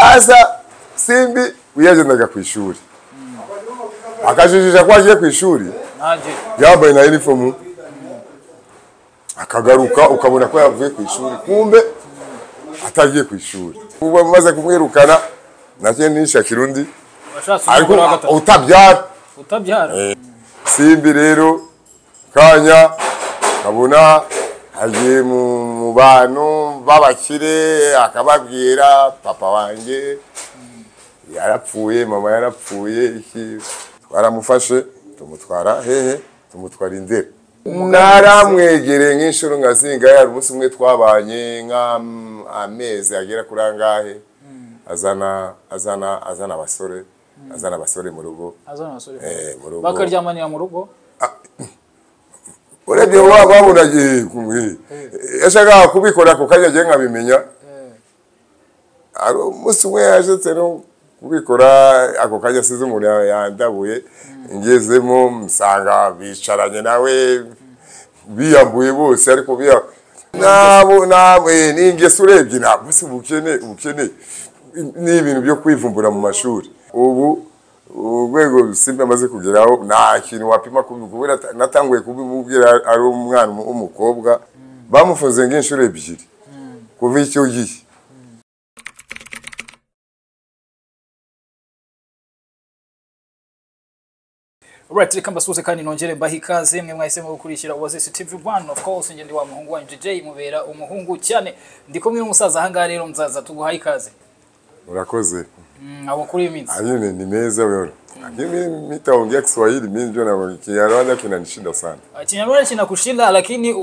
Asa Simbi uyagendaga ku ishuri. Akajijisha ko agiye ku ishuri. Yambaye na uniform. Akagaruka ukabona ko yavuye ku ishuri. Kumbe atagiye ku ishuri. Uba maze kumwirukana nacyo nisha Kirundi. Ariko utabyara. Simbi rero kanya kabona agiye mu bantu babakire akababwira papa wanjye yarapfuye, mama yarapfuye, iki twaramufashe tumutwara hehe, tumutwara Indera. Naramwegereye nk'inshuro ngazinga yari umunsi umwe twabanye amezi agera kuri angahe, azana abasore mu rugo. Mu rugo bakaryamanira mu rugo. Urebye wabunagiye kumwe yashaka kubikora ko kanya je nkabimenya. Aro umunsi umwe yaje no kubikora ako kanya size umuntu yandabuye ngezemo msanga bicaranye nawe biyambuye bose ariko nabo ningeso urebye nabo se ubukene ni ibintu byo kwivumbura mu mashuri. Ubu urwego Simbi amaze kugeraho nta kintu wapima kubera natanguye kubimubwira ari umwana w'umukobwa bamufunze nk'inshuro ebyiri kuva icyo gihe. Alright, reka mbasuze kandi nongere mbaha ikaze mwe mwahise mu gukurikira Oasis TV1. Of course nge ndi wa muhungu wa JJ mubera umuhungu cyane. Ndi kumwe n'umusaza hanga rero mzaza tuguhaye ikaze. Urakoze. Abo kuri iminsi. Ayone ni meza wewe. Mimi nitaongea Kiswahili mimi ndio na Kinyarwanda kinanishinda sana. Kinyarwanda kinakushinda lakini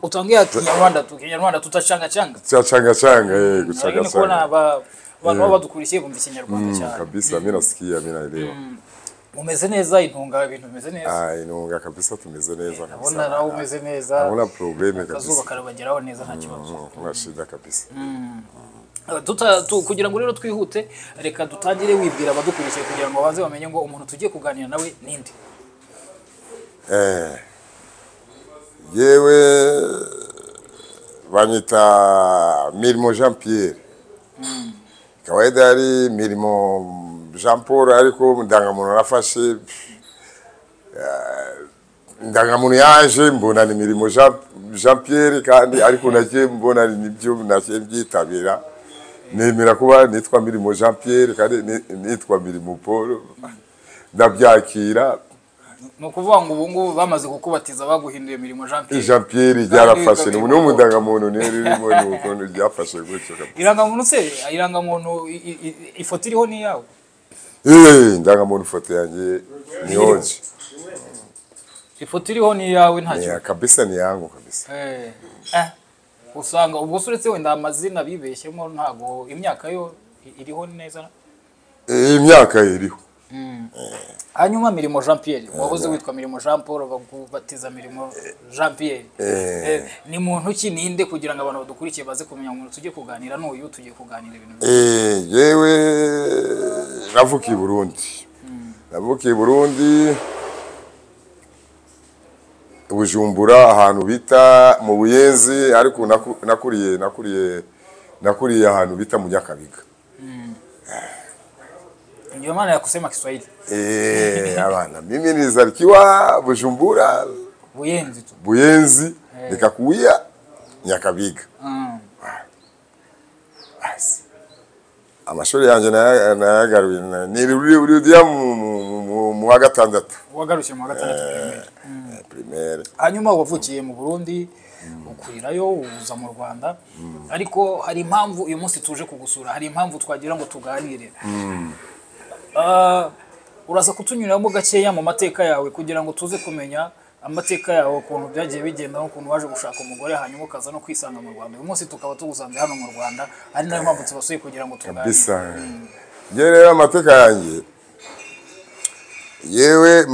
utaongea Kinyarwanda tu. Kinyarwanda tutachanga changa. Tutachanga changa kuchanga changa. Kuna watu badukurikiye kumva Kinyarwanda cyane. Kabisa mimi nasikia mimi naelewa. Umeze neza intunga ibintu umeze neza. Intunga kabisa tumeze neza kabisa. Ubona nawe umeze neza. Habona probleme kabisa. Kazuba karabageraho neza nta kibazo. Kuna shida kabisa. Kugira ngo rero twihute reka dutangire wibwira abadukurikiye kugira ngo baze bamenye ngo umuntu tugiye kuganira nawe ninde. Yewe banyita Mirimo Jean Pierre. Kawaida ari Mirimo Jean Paul ariko ndangamuntu nafashe ndangamuntu yaje mbona ni Mirimo Jean Pierre kandi ariko nagiye mbona nibyo nagiye byitabira. Nemera kuba nitwa Mirimo Jean Pierre kandi nitwa Mirimo Paul ndabyakira. No kuvuga ngo ubungu bamaze kukubatiza baguhinduye Mirimo Jean Pierre. Jean Pierre yarafashe ni umudangamuntu nerimo ni ukuntu ryafashe gutyo kabisa. Irangamuntu se irangamuntu ifoto iriho ni yawe. Ndangamuntu ifoto yanjye ni onje. Ifoto iriho ni yawe ntacyo. Kabisa ni yangu kabisa. Usanga ubwo suretse wenda amazina bibeshyemo ntago imyaka yo iriho neza. Imyaka iriho. Hanyuma Mirimo Jean Pierre wahoze witwa Mirimo Jean Paul bagubatiza Mirimo Jean Pierre. Ni muntu ki ninde kugira ngo abantu badukurikiye baze kumenya umuntu tugiye kuganira n'uyu tugiye kuganira ibintu. Yewe navukiye Burundi. Navukiye Burundi Bujumbura ahantu bita mu Buyenzi ariko nakuriye ahantu bita mu Nyakabiga. Ndio maana ya kusema Kiswahili. Abana mimi nilizaliwa Bujumbura Buyenzi tu. Buyenzi nikakuia Nyakabiga. Amashuri yanje nayagaruye nirirudia mu wa gatandatu. Wagarushye mu wa gatandatu primaire. Hanyuma wavukiye mu Burundi ukurirayo uza mu Rwanda ariko hari impamvu uyu munsi tuje kugusura, hari impamvu twagira ngo tuganire. Uraza kutunyuramo gakeya mu mateka yawe kugira ngo tuze kumenya amateka yawe ukuntu byagiye bigenda n'ukuntu waje gushaka umugore hanyuma ukaza no kwisanga mu Rwanda. Uyu munsi tukaba tugusanze hano mu Rwanda ari nayo mpamvu tubasuye kugira ngo tuganire. Kabisa. Rero amateka yanjye yewe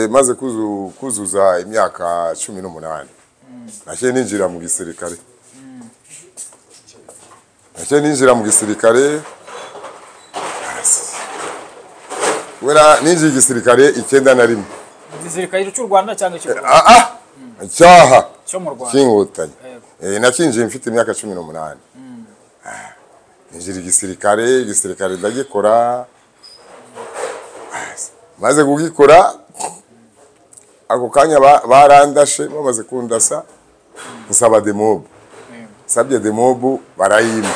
maze kuzuza imyaka 18 nashye ninjira mu gisirikare. Wera ninjira igisirikare 91. Igisirikare cy'u Rwanda cyangwa cyo cyaha cyo mu Rwanda kingutanye. Nakinjiye mfite imyaka 18. ninjira igisirikare ndagikora, maze kugikora ako kanya barandashe, bamaze kundasa nsaba demobu, sabye demobu barayima,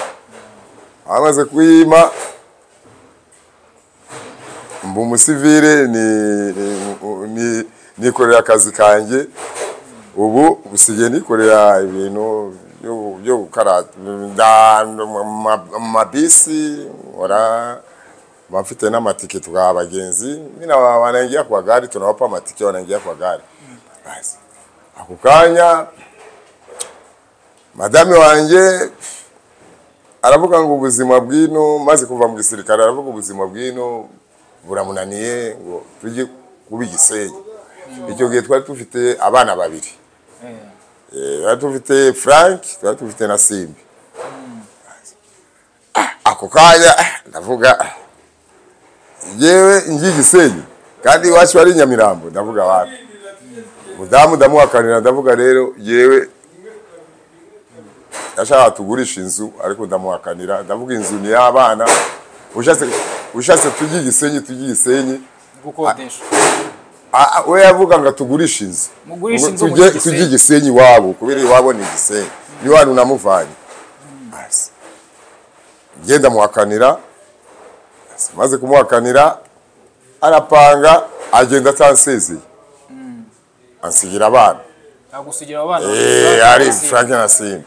bamaze kuyima mbu umusivile nikorera akazi kanjye, ubu busigaye nikorera ibintu byo gukarata mabisi, bafite n'amatike tugaha abagenzi, mina wanaingia kwa gari tunawapa amatike wanaingia kwa gari. Basi ako kanya madame wanjye aravuga ngo ubuzima bwino, maze kuva mu gisirikare aravuga ubuzima bwino buramunaniye ngo tujye kuba Gisenyi. Icyo gihe twari tufite abana babiri, twari tufite Frank, twari tufite na Simbi. Ako kanya ndavuga yewe ngiye Gisenyi kandi iwacu ari Nyamirambo, ndavuga wapi mudamu ndamuhakanira, ndavuga rero yewe ndashaka tugurisha inzu, ariko ndamuhakanira, ndavuga inzu ni y'abana, ushatse tujye Gisenyi gukodesha. We yavuga ngo tugurisha inzu, tujye Gisenyi wabo, kubera iwabo ni Gisenyi, ni wanu namuvanye. Basi ngenda muhakanira, maze kumuhakanira arapanga agenda atansezeye, ansigira abana. Agusigira abana? Ari Frank na Simbi.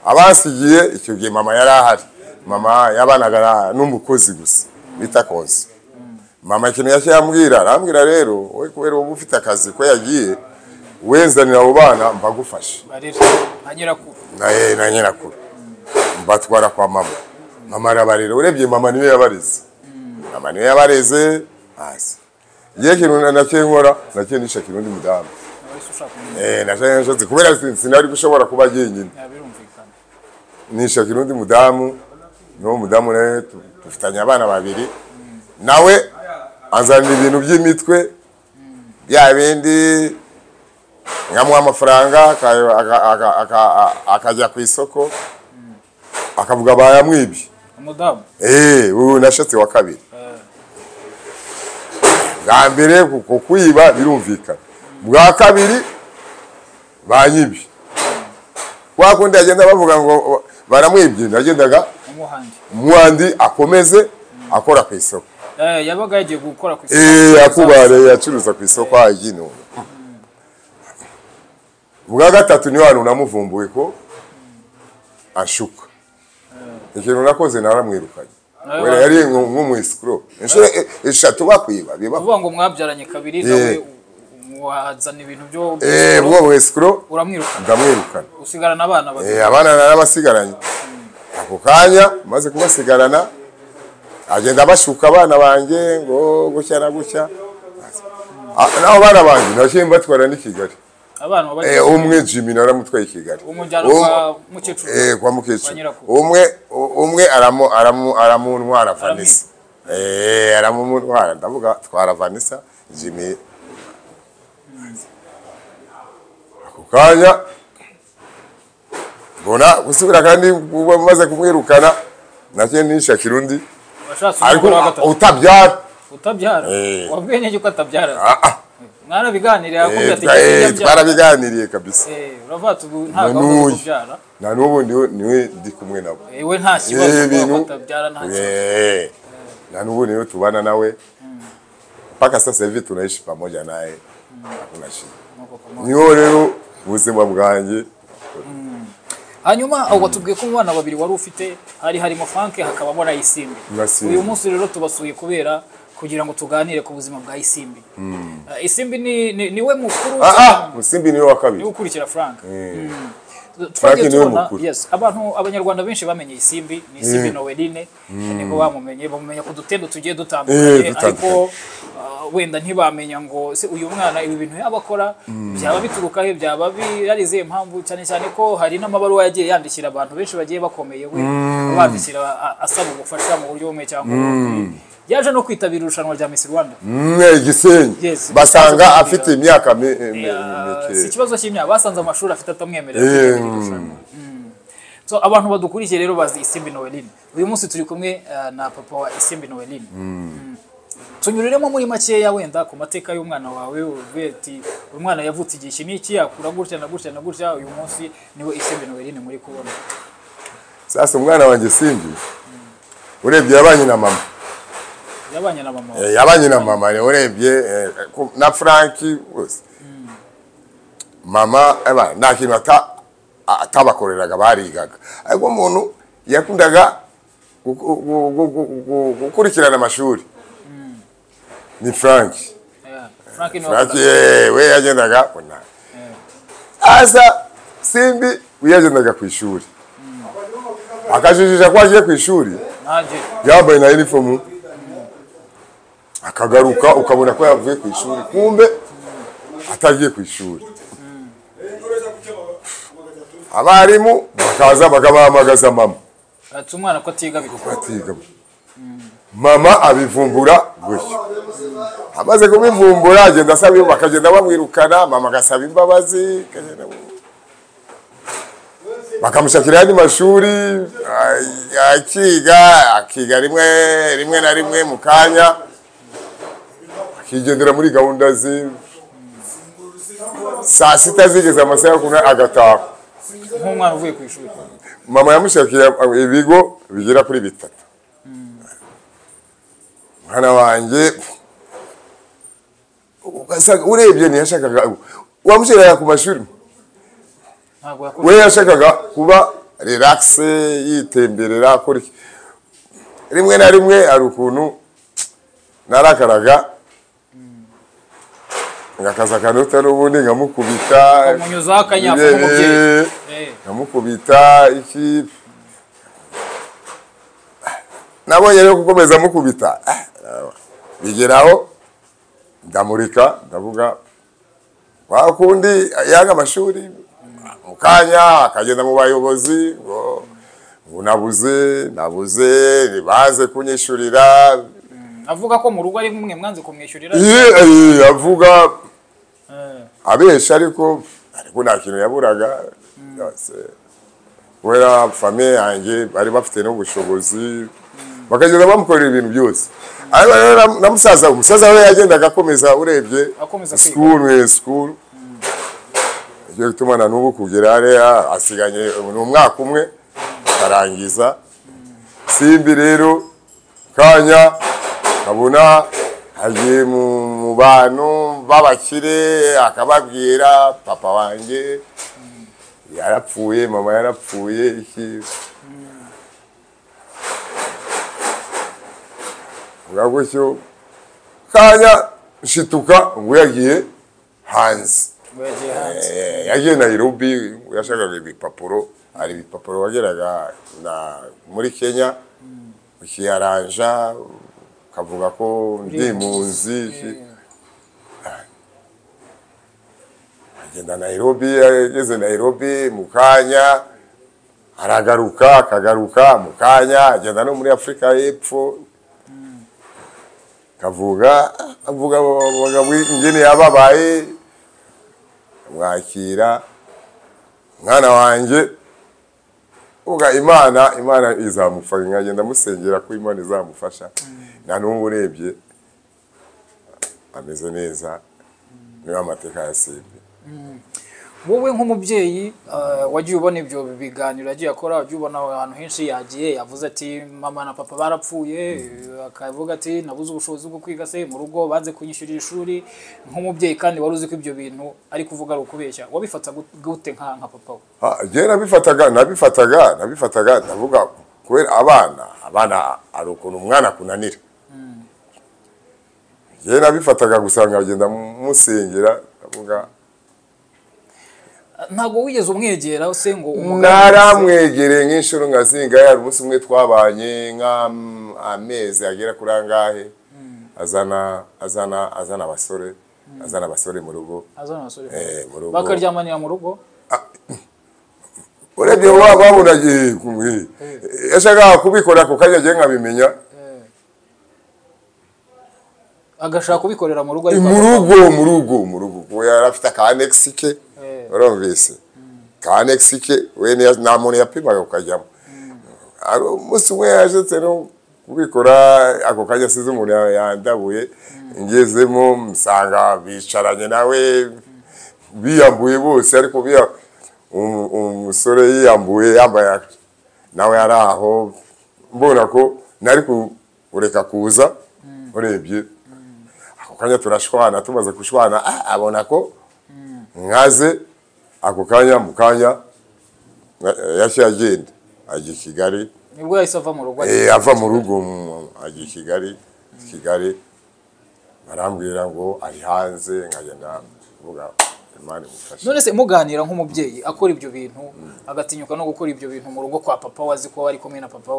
Abansigiye icyo gihe mama yari ahari, mama yabanaga n'umukozi gusa bita Konzi. Mama ikintu yashye yambwira, arambwira rero wowe kubera ubu ufite akazi ko yagiye wenzanira abo bana mbagufashe. Na nyirakuru. Na nyirakuru. Mbatwara kwa mama. Mama arabarira, urebye mama niwe yabareze. Mama niwe yabareze. Basi ngiye kintu nakenkora, nakenisha kirundi mudamu. Nashatse kubera sinari gushobora kuba jyenyine. Nisha kirundi mudamu, no mudamu nawe tufitanye abana babiri, nawe anzanira ibintu by'imitwe bya bindi nkamuha amafaranga akajya ku isoko akavuga bayamwibye umudamu. Ubu nashatse wa kabiri. Bwa mbere kuko kwiba birumvikana, bwa kabiri banyibye. Kwa kundi agenda bavuga ngo baramwibye, nagendaga umuhandi akomeze akora ku isoko. Yabaga yagiye gukora ku isoko. Akubare yacuruza ku isoko ayino. Bwa gatatu ni wanu namuvumbuye ko ashuka. Ikintu nakoze naramwirukanye. Wera yari nk'umwiskro. Eshatu bakwiba biba. Uvuga ngo mwabyaranye kabiri nawe wazana ibintu byo bwo mwiskro uramwirukana. Ndamwirukana. Usigarana abana babiri. Abana narabasigaranye. Ako kanya maze kubasigarana agenda bashuka abana banjye ngo gucya na gucya. Naho bana banjye nashyimba mbatwara ni Kigali. Abana bagiye umwe Jimmy naramutwaye Kigali. Umujyana kwa mukecuru. Kwa mukecuru. Umwe aramuntwara Vanessa. Aramuntwara, ndavuga twara Vanessa, Jimmy. Ako kanya bona gusubira kandi maze kumwirukana nakenisha kirundi. Ariko utabyara. Wabwiye niki ko atabyara? Mwana biganiriye akubye ati twarabiganiriye kabisa. Uravata ubu nta gahunda kubyara. Na nubu niwe ndi kumwe nabo. We nta kibazo ko atabyara nta kibazo. Na nubu niwe tubana nawe. Paka sasa hivi tunaishi pamoja naye. Hakuna shida. Niyo rero ubuzima bwanjye. Hanyuma watubwiye ko abana babiri wari ufite, harimo Frank hakabamo na Isimbi. Uyu munsi rero tubasuye kubera kugira ngo tuganire ku buzima bwa Isimbi. Isimbi niwe mukuru. Isimbi niwe wa kabiri. Ni ukurikira Frank. Frank niwe mukuru. Yes, abanyarwanda benshi bamenye Isimbi, ni Isimbi Noweline, niko bamumenya ku dutendo tugiye dutandukanye, ariko wenda ntibamenya ngo se uyu mwana ibi bintu yabakora byaba bituruka he, byaba yarize impamvu, cyane cyane ko hari n'amabaruwa yagiye yandikira abantu benshi bagiye bakomeye, we bandikira asaba ubufasha mu buryo bumwe cyangwa ubundi. Yaje no kwitabira irushanwa rya Miss Rwanda Gisenyi, basanga afite imyaka mike. Si ikibazo cy'imyaka, basanze amashuri afite atamwemerera kwitabira irushanwa. So abantu badukurikiye rero bazi Isimbi Noeline. Uyu munsi turi kumwe na papa wa Isimbi Noeline. Tunyuriremo muri makeya wenda ku mateka y'umwana wawe uvuye ati umwana yavutse igihe n'iki yakura gutya na gutya na gutya uyu munsi niwe Isimbi Noeline muri kubona. Sasa umwana wanjye Simbi urebye yabanye na mama. Yabanye na mama. Yabanye na mama urebye na Frankie bose. Mama nta kintu atabakoreraga barigaga. Ariko umuntu yakundaga gukurikirana amashuri. Ni Frankie. Frankie we yagendaga kuna. Asa Simbi yagendaga ku ishuri. Akajijisha ko agiye ku ishuri. Yambaye na uniform. Akagaruka ukabona ko yavuye ku ishuri. Kumbe atagiye ku ishuri. Abarimu bakaza bakabahamagaza mama. Ati umwana ko atiga bikufatiga. Mama abivumbura gutyo. Amaze kubivumbura agenda asaba bakagenda bamwirukana, mama agasaba imbabazi, bakamushakira andi mashuri, akiga rimwe na rimwe mu kanya, akigendera muri gahunda saa sita zigeze amasaha yo kunywa agataha. Nk'umwana uvuye ku ishuri. Mama yamushakiye ibigo bigera kuri 3. Mwana wanjye urebye ntiyashakaga wamushyiraga ku mashuri. We yashakaga kuba relax yitemberera akora rimwe na rimwe ari ukuntu narakaraga ngakaza kanota n'ubundi nkamukubita umunyuza akanyafu n'umubyeyi nkamukubita iki nabonye rero gukomeza mukubita bigeraho ndamurika ndavuga wakundi yanga amashuri mukanya akagenda mu bayobozi ngo nabuze nibaze kunyishurira avuga ko mu rugo ari mwe mwanze kumwishyurira avuga abesha ariko nta kintu yaburaga yose wera famille yanjye bari bafite n'ubushobozi bakagenda bamukorera ibintu byose ariko na umusaza we yagendaga akomeza urebye school iyo gutumana n'ubu kugera hariya asiganye umwaka umwe arangiza. Simbi rero kanya abona agiye mu bantu babakire akababwira papa wanjye yarapfuye, mama yarapfuye iki uragutyo kanya shituka ngo yagiye hanze. Yagiye Nairobi yashakaga ibipapuro, ari ibipapuro wageraga muri Kenya ukiyaranja kavuga ko ndi impunzi. Agenda Nairobi, ageze Nairobi mukanya akagaruka mukanya agenda no muri Afrika y'Epfo kavuga ingene yababaye mwakira mwana wanjye uga Imana izamufasha. Ngagenda musengera ko Imana izamufasha na n'ubu urebye ameze neza niba amateka ya Simbi. Wowe nk'umubyeyi wagiye ubona ibyo biganiro agiye akora, wagiye ubona ahantu henshi yagiye yavuze ati mama na papa barapfuye, akavuga ati nabuze ubushobozi bwo kwiga se mu rugo banze kunyishyurira ishuri. Nk'umubyeyi kandi wari uzi ko ibyo bintu ari kuvuga ari ukubeshya, wabifata gute nka papa we? Je nabifataga ndavuga kubera abana ari ukuntu umwana kunanira. Je nabifataga gusanga agenda musengera ndavuga ntago wigeze umwegera se ngo naramwegereye nk'inshuro ngazinga yari umunsi umwe twabanye amezi agera kuri angahe azana abasore mu rugo bakaryamanira mu rugo. Urebye wabunagiye kumwe yashaka kubikora ko kanya je nkabimenya agashaka kubikorera mu rugo mu rugo ko yarafite ka annex ke urumvise kanexike we nta muntu yapimaga ukajyamo. Ari umunsi umwe yaje no kubikora ako kanya asize umuntu yandabuye, ngezemo msanga bicaranye nawe biyambuye bose, ariko umusore yiyambuye yambaye nawe yari aho, mbona ko nari kureka kuza. Urebye ako kanya turashwana, tumaze kushwana abona ko nkaze, ako kanya mukanya yashye agenda ajya Kigali. Nibwo yahise ava mu rugo. Ava mu rugo ajya Kigali barambwira ngo ari hanze, nkagenda kuvuga Imana imufashe. None se muganira nk'umubyeyi akora ibyo bintu agatinyuka no gukora ibyo bintu mu rugo kwa papa, wazi ko ari kumwe na papa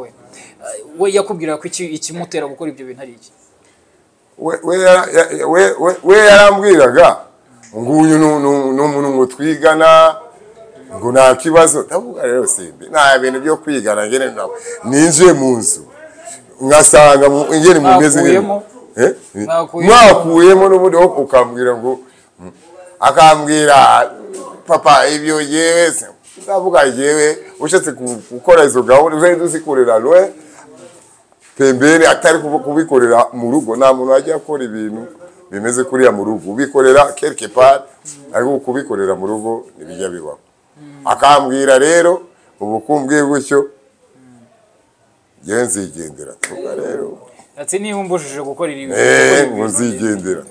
we yakubwira ko ikimutera gukora ibyo bintu ari iki? We yarambwiraga ngo uyu ni umuntu ngo twigana, ngo nta kibazo. Ndavuga rero simbi nta bintu byo kwigana, ngene ninjiye mu nzu ngasanga ngene mumeze ngene mwakuyemo n'ubundi ukambwira ngo akambwira papa ibyo yewe se. Ndavuga yewe ushatse gukora izo gahunda uze uzikorera loe pembere, atari kubikorera mu rugo. Nta muntu ajya akora ibintu bimeze kuriya mu rugo, ubikorera quelque part, ariko kubikorera mu rugo nibijya bibaho. Akambwira rero ubukumbwe gutyo yenzigendera. Tuga rero ati niba umbujije gukora ibi ngo nzigendera.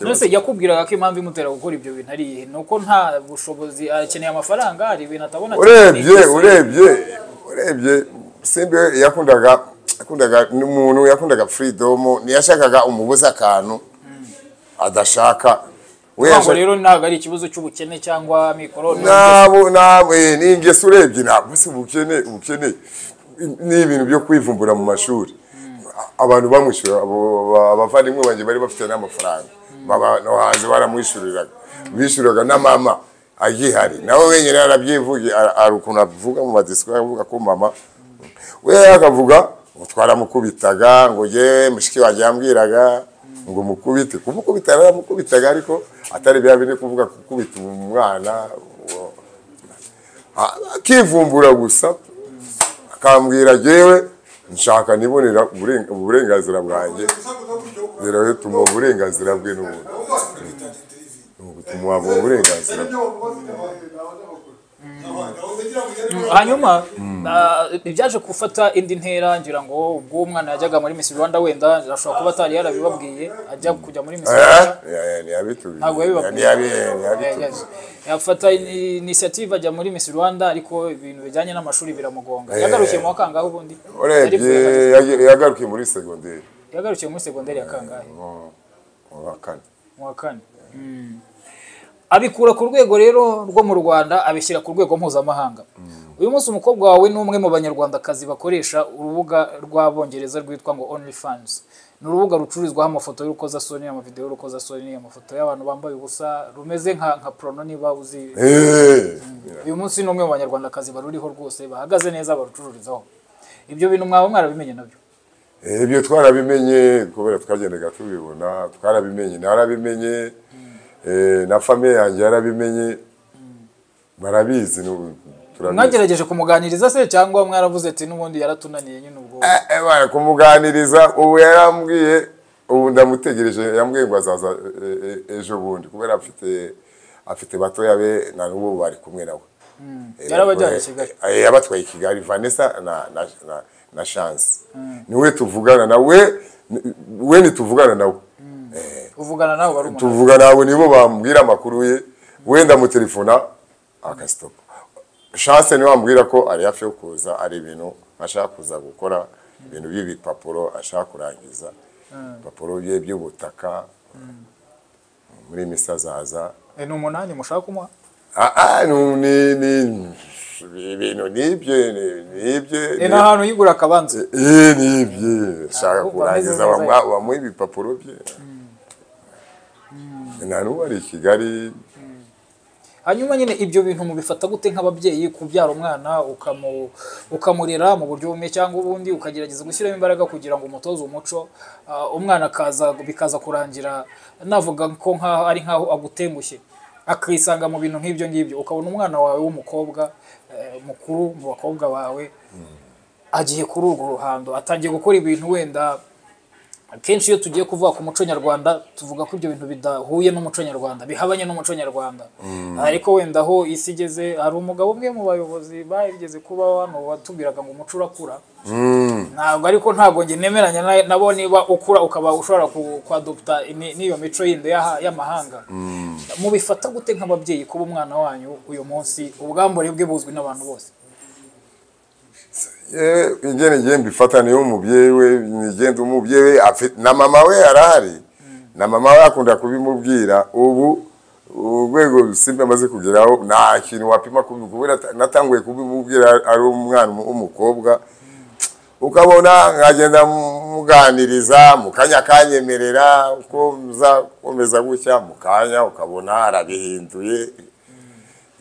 Nose yakubwiraga ko impamvu imutera gukora ibyo bintu ari ihe, nuko nta bushobozi, akeneye amafaranga, ari ibintu atabona. Urebye simbe yakundaga n'umuntu, yakundaga freedom, ntiyashakaga umubuza akantu adashaka. Ngo rero ntabwo ari ikibazo cy'ubukene cyangwa mikoro, nabo ni ingeso. Urebye ntabwo se ubukene ni ibintu byo kwivumbura mu mashuri. Abantu bamwishyura, abavandimwe banjye bari bafite n'amafaranga, no hanze baramwishyuriraga, bishyuraga na mama agihari, nawe wenyine yarabyivugiye. Ari ukuntu avuga mu madisiko, avuga ko mama we akavuga ngo twaramukubitaga, ngo yewe mushiki wanjye yambwiraga ngo mukubite. Kumukubita yaramukubitaga, ariko atari bya bine kuvuga gukubita umwana, akivumbura gusa. Akambwira yewe nshaka nibonera uburenganzira bwanjye, rero tuma uburenganzira bwe n'ubundi tumuha uburenganzira. Hanyuma byaje gufata indi ntera, ngira ngo ubwo umwana yajyaga muri Miss Rwanda, wenda ashobora kuba atari yarabibabwiye ajya kujya muri Miss Rwanda. Ntabwo yabibabwiye. Yafata initiative ajya muri Miss Rwanda, ariko ibintu bijyanye n'amashuri biramugonga. Yagarukiye mu wakangahe ubundi? Yagarukiye muri secondaire. Yagarukiye muri secondaire ya kangahe? Mu wa kane. Abikura ku rwego rero rwo mu Rwanda abishyira ku rwego mpuzamahanga. Uyu munsi umukobwa wawe ni umwe mu banyarwandakazi bakoresha urubuga rw'Abongereza rwitwa ngo OnlyFans. Ni urubuga rucururizwaho amafoto y'urukozasoni, amavideo y'urukozasoni, amafoto y'abantu bambaye ubusa, rumeze nka porno niba uzi. Uyu munsi ni umwe mu banyarwandakazi baruriho rwose, bahagaze neza, barucururizaho. Ibyo bintu mwaba mwarabimenye nabyo? Ibyo twarabimenye kubera twagendaga tubibona, twarabimenye, narabimenye. Na famille yanjye yarabimenye, barabizi. Mwagerageje kumuganiriza se cyangwa mwaravuze ati n'ubundi yaratunaniye nyine ubwo? Kumuganiriza ubu yarambwiye, ubu ndamutegereje, yambwiye ngo azaza ejo bundi, kubera afite batoya be na n'ubu bari kumwe nawe. Yarabajyanye Kigali. Yabatwaye Kigali, Vanessa na Chance. Niwe tuvugana nawe, we nituvugana nawe. Uvugana nawe bari umuntu? Tuvugana nabo, nibo bambwira amakuru ye, wenda mu telefona akastop. Chance niwe wambwira ko ari hafi yo kuza, ari ibintu ashaka kuza gukora, ibintu by'ibipapuro ashaka kurangiza, ibipapuro bye by'ubutaka muri Misazaza. Ni umunani mushaka kumuha? Ni ibintu nibye. Ni ahantu yigura akabanza? Nibye ashaka kurangiza, bamuha ibipapuro bye. Nta n'ubu ari i Kigali. Hanyuma nyine ibyo bintu mubifata gute nk'ababyeyi, kubyara umwana ukamurera mu buryo bumwe cyangwa ubundi, ukagerageza gushyiramo imbaraga kugira ngo umutoze umuco, umwana bikaza kurangira navuga ko ari nkaho agutengushye? akisanga mu bintu nk'ibyo ngibyo, ukabona umwana wawe w'umukobwa mukuru mu bakobwa bawe agiye kuri urwo ruhando, atangiye gukora ibintu wenda akenshi iyo tugiye kuvuga ku muco nyarwanda tuvuga ko ibyo bintu bidahuye n'umuco nyarwanda, bihabanye n'umuco nyarwanda. Ariko wenda aho isi igeze, hari umugabo umwe mu bayobozi bageze kuba hano watubwiraga ngo umuco urakura. Ntabwo ntabwo nge nemeranya nabo, niba ukura ukaba ushobora kwadopta n'iyo mico yindi y'amahanga. Mubifata gute nk'ababyeyi kuba umwana wanyu uyu munsi ubwambure bwe buzwi n'abantu bose? Ingene mbifata niyo umubyeyi we, nigenda umubyeyi na mama we arahari, na mama we akunda kubimubwira. Ubu urwego Simbi amaze kugeraho nta kintu wapima kubera natanguye kubimubwira ari umwana w'umukobwa, ukabona nkagenda muganiriza mukanya kanyemerera uko muzakomeza gutya, mukanya ukabona arabihinduye.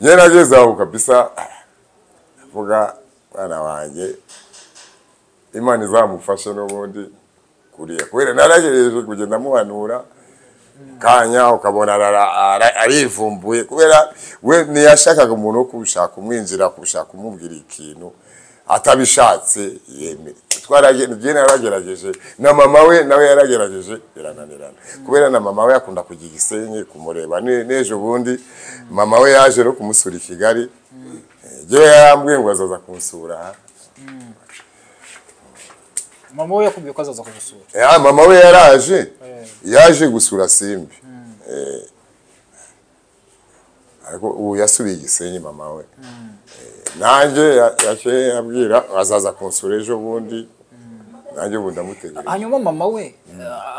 Njye nageze aho kabisa avuga mwana wanjye Imana izamufashe n'ubundi kuriya, kubera naragereje kugenda muhanura kanya ukabona arivumbuye, kubera we ntiyashakaga umuntu wo kushaka umwinjira, kushaka kumubwira ikintu atabishatse. Twaragiye naragerageje, na mama we nawe yaragerageje birananirana, kubera na mama we akunda kujya Gisenyi kumureba. N'ejo bundi mama we yaje no kumusura i Kigali, jewe yarambwiye ngo azaza kunsura. Mama we yakubwiye ko azaza kumusura? Mama we yaje gusura Simbi, ariko ubu yasubiye Gisenyi mama we. Nanjye yabwira azaza kunsura ejo bundi, nanjye ubu ndamutegereje. Hanyuma mama we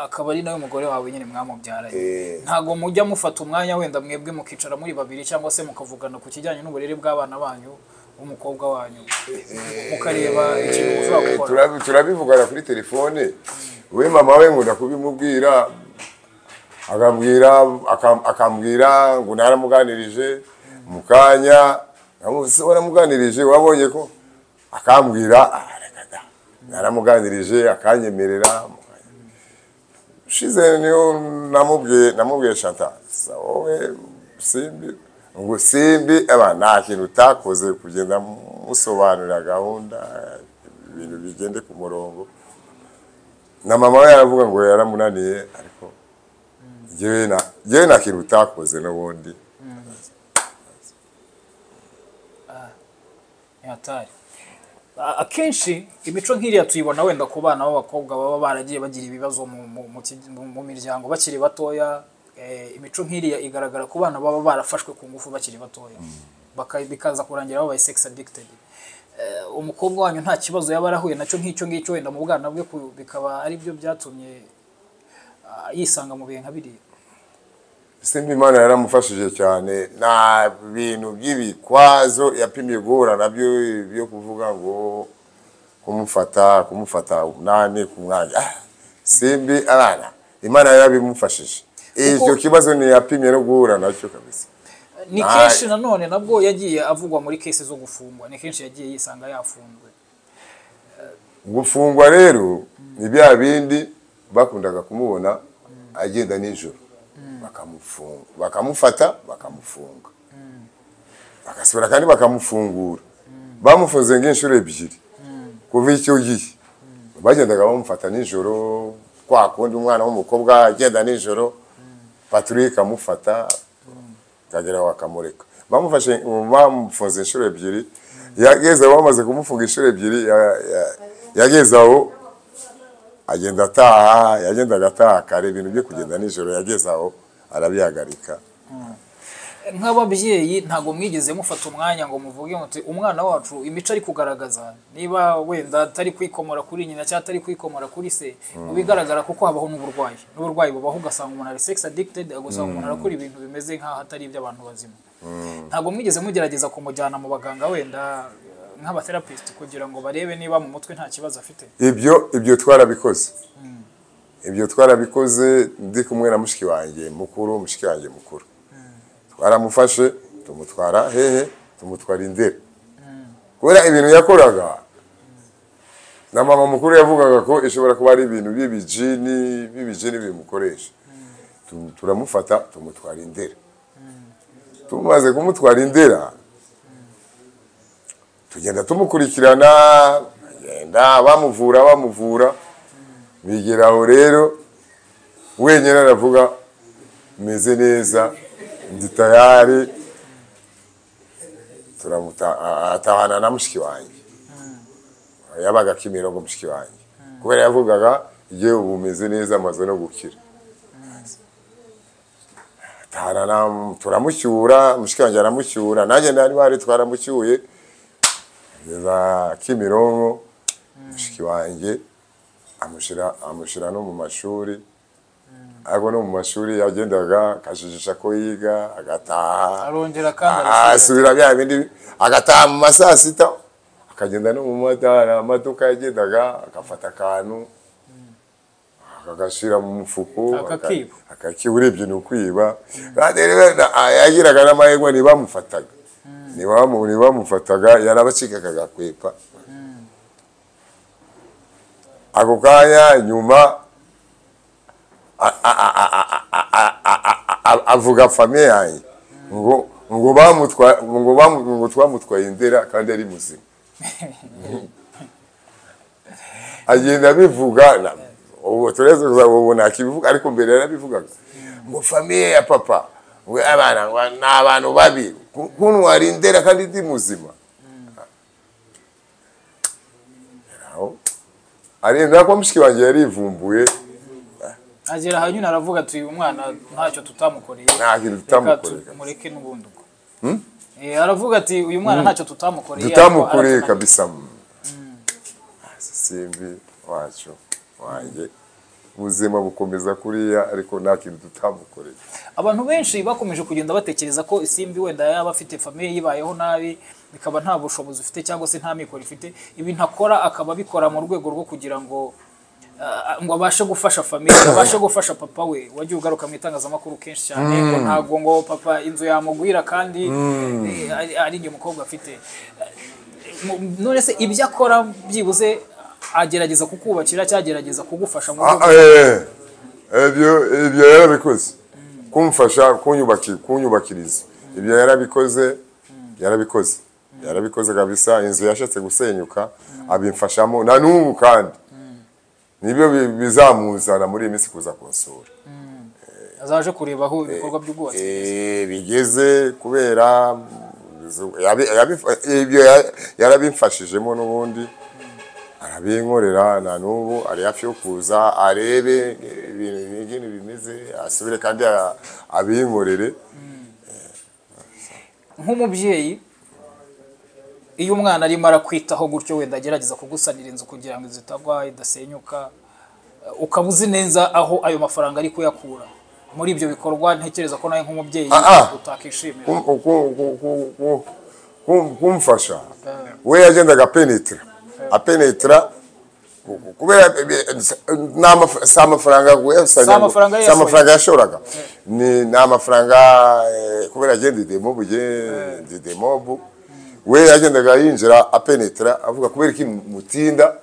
akaba ari nawe umugore wawe nyine mwamubyaranye, ntago mujya mufata umwanya wenda mwebwe mukicara muri babiri cyangwa se mukavugana ku kijyanye n'uburere bw'abana banyu umukobwa wanyu, mukareba ikintu mushobora gukora? Turabivugana kuri telefone. We mama we ngunda kubimubwira, akambwira ngo naramuganirije mukanya, waramuganirije wabonye ko, akambwira naramuganirije akanyemerera. Shize niyo namubwiye Chantal, wowe Simbi ngo Simbi nta kintu utakoze kugenda musobanurira gahunda ibintu bigende ku murongo. Na mama we yaravuga ngo yaramunaniye, ariko jewe nta kintu utakoze n'ubundi. Yatari akenshi imico nk'iriya tuyibona wenda ku bana b'abakobwa baba baragiye bagira ibibazo mu miryango bakiri batoya. Imico nk'iriya igaragara ku bana baba barafashwe ku ngufu bakiri batoya, bikaza kurangira babaye sex addicted. Umukobwa wanyu nta kibazo yaba arahuye nacyo nk'icyo ngicyo wenda mu bwana bwe, bikaba ari byo byatumye yisanga mu bihe nka biriya? Simbi Imana yaramufashije cyane, nta bintu by'ibikwazo yapimye guhura nabyo byo kuvuga ngo kumufata nani ku mwanya. Simbi abana Imana yarabimufashije, icyo kibazo ntiyapimye no guhura nacyo kabisa. Ni kenshi nanone nabwo yagiye avugwa muri kesi zo gufungwa, ni kenshi yagiye yisanga yafunzwe. Gufungwa rero ni bya bindi bakundaga kumubona agenda nijoro, bakamufata bakamufunga, bagasubira kandi bakamufungura. Bamufunze nk'inshuro ebyiri kuva icyo gihe. Bagendaga bamufata nijoro, kwa kundi umwana w'umukobwa agenda nijoro, patrouille ikamufata kagera wakamureka. Bamufunze inshuro ebyiri, yageze aho bamaze kumufunga inshuro ebyiri, yageze aho agenda ataha, yagendaga ataha kare, ibintu byo kugenda nijoro yageze aho arabihagarika. Nk'ababyeyi ntago mwigeze mufata umwanya ngo muvuge muti umwana wacu imico ari kugaragaza, niba wenda atari kwikomora kuri nyina cyangwa atari kwikomora kuri se, bigaragara kuko habaho n'uburwayi bubaho, ugasanga umuntu ari sex addicted, ugasanga umuntu arakora ibintu bimeze nk'aho atari iby'abantu bazima. Ntago mwigeze mugerageza kumujyana mu baganga wenda nk'abatherapist kugira ngo barebe niba mu mutwe nta kibazo afite? Ibyo twarabikoze. Ibyo twarabikoze ndi kumwe na mushiki wanjye mukuru, twaramufashe tumutwara tumutwara Indera, kubera ibintu yakoraga. Na mama mukuru yavugaga ko ishobora kuba ari ibintu bibijini bimukoresha. Turamufata tumutwara Indera. tumaze kumutwara Indera tugenda tumukurikirana agenda bamuvura bigeraho rero wenyine aravuga meze neza ndi tayari atahana na mushiki wanjye yabaga Kimironko mushiki wanjye kubera yavugaga igihe ubu meze neza amaze no gukira turamucyura mushiki wanjye aramucyura nanjye ndari bari twaramucyuye za Kimironko mushiki wanjye amushira no mu mashuri ariko no mu mashuri yagendaga akajijisha ko yiga agataha arongera kandi asubira bya bindi agataha mu masaa 6 akagenda no mu madara amaduka yagendaga akafata akantu akagashira mu mufuko akakiba ibyo ni ukwiba yagiraga n'amahirwe ntibamufataga yarabacikaga agakwepa ako kanya nyuma avuga famiye yanjye ngo twamutwaye Indera kandi ari muzima agenda bivuga ubu tureze kuzabona akivuga ariko mbere yarabivugaga ngo famiye ya papa we abana n'abantu babi kuntu ari Indera kandi ndi muzima arenda ko mushiki wanjye yarivumbuye agera hanyuma aravuga ati uyu mwana ntacyo tutamukoreye mureke n'ubundi uko aravuga ati uyu mwana ntacyo tutamukoreye kabisa simbi wacu wanjye ubuzima bukomeza kuriya ariko nta kintu tutamukoreye abantu benshi bakomeje kugenda batekereza ko Isimbi wenda yaba afite famille yibayeho nabi bikaba nta bushobozi ufite cyangwa se nta mikoro ifite ibintu akora akaba bikora mu rwego rwo kugira ngo abashe gufasha famille abashe gufasha papa we wagiye ugaruka mu itangazamakuru kenshi cyane ngo ntago ngo papa inzu yamugwira kandi ari nge mukobwa afite none se ibyo akora byibuze agerageza kukubakira cyagerageza kugufasha mu ibyo yarabikoze kumfasha kunyubakiriza ibyo yarabikoze kabisa inzu yashatse gusenyuka abimfashamo na n'ubu kandi nibyo bizamuzana muri iminsi kuza konsura azaje kureba aho ibikorwa by'ubwubatsi bigeze kubera yarabimfashijemo n'ubundi arabinkorera na n'ubu ari hafi yo kuza arebe ibintu bimeze asubire kandi abinkorere nk'umubyeyi iyo umwana arimo arakwitaho gutyo wenda agerageza kugusanira inzu kugira ngo zitagwa idasenyuka ukaba uzi neza aho ayo mafaranga ari kuyakura muri ibyo bikorwa ntekereza ko nawe nk'umubyeyi utakishimira kumfasha we yagendaga apenetra kubera si amafaranga yashoraga ni amafaranga kubera agenda demobu we yagendaga yinjira apenetra avuga kubera iki mutinda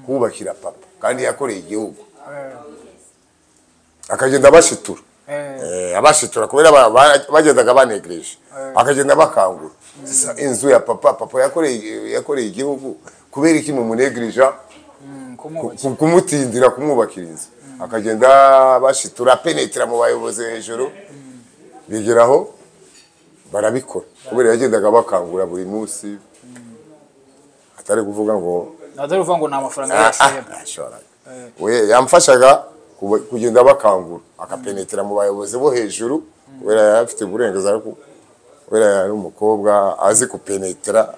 kubakira papa kandi yakoreye igihugu akagenda abashitura kubera bagendaga banegreje akagenda bakangura inzu ya papa yakoreye igihugu kubera iki mu munegrija kumutindira kumwubakira inzu akagenda bashitura penetra mu bayobozi hejuru bigeraho barabikora kubera yagendaga bakangura buri munsi atari kuvuga ngo nta mafaranga yashye we yamfashaga kugenda bakangura akapenetra mu bayobozi bo hejuru kubera yafite uburenganzira kubera yari umukobwa azi kupenetra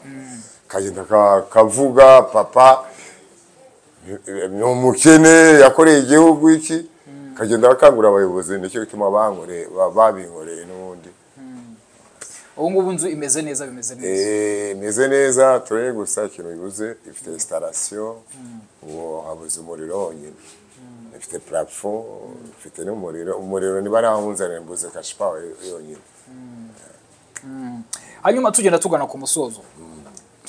kagenda kavuga papa ni umukene yakoreye igihugu iki kagenda bakangura abayobozi nicyo bituma babinkoreye n'ubundi ubu ngubu inzu imeze neza imeze neza turebe gusa ikintu bibuze ifite installation uwo habuze umuriro wonyine ifite plafond ifite n'umuriro niba arahunzanira mbuze cash power yonyine hanyuma tugenda tugana ku musozo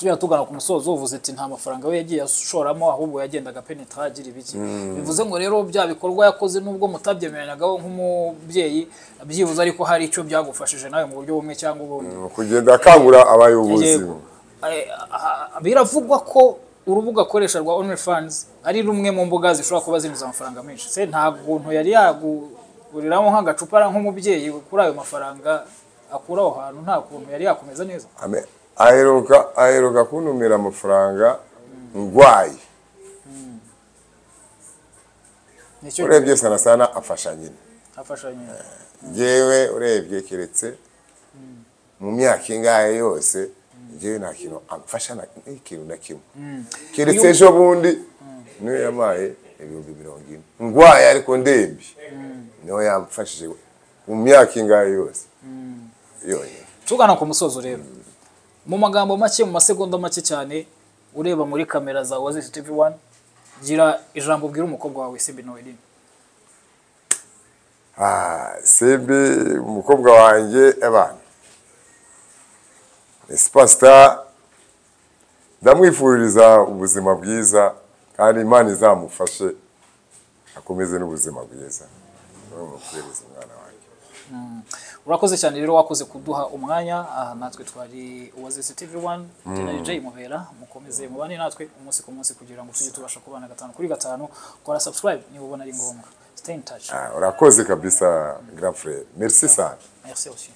tujya tugana ku musozo uvuze ati nta mafaranga we yagiye ashoramo ahubwo yagendaga penetra agira ibiki bivuze ngo rero bya bikorwa yakoze nubwo mutabyemeranyagaho nk'umubyeyi byibuze ariko hari icyo byagufashije nawe mu buryo bumwe cyangwa ubundi kugenda akangura abayobozi. Biravugwa ko urubuga akoresha rwa OnlyFans ari rumwe mu mbuga zishobora kuba zinjiza amafaranga menshi. Se ntabwo nto yari yaguriramo nk'agacupa nk'umubyeyi kuri ayo mafaranga akura aho hantu nta kuntu yari yakomeza neza. Aheruka kuntumira amafaranga ngwaye. Urebye sana afasha nyine. Jewe urebye keretse mu myaka ingahe yose jewe nta kintu amfasha na ikintu na kimwe. Keretse ejo bundi niyo yamaye 20,000 ngwaye ariko ndembi niyo yamfashije mu myaka ingahe yose. Tugana ku musozo rero mu magambo make mu masegonda make cyane ureba muri kamera za Oasis TV1 gira ijambo bwira umukobwa wawe Simbi Noeline. Simbi umukobwa wanjye abana Superstar ndamwifuriza ubuzima bwiza kandi Imana izamufashe akomeze n'ubuzima bwiza. Umufuriza umwana wanjye. Urakoze cyane rero wakoze kuduha umwanya natwe twari Oasis TV1 General J Mubera mukomeze mubane natwe umunsi ku munsi kugira ngo tujye tubasha kubana 5 kuri 5 kora subscribe niba ubona ari ngombwa stay in touch. Urakoze kabisa grand frère merci sana. Merci aussi.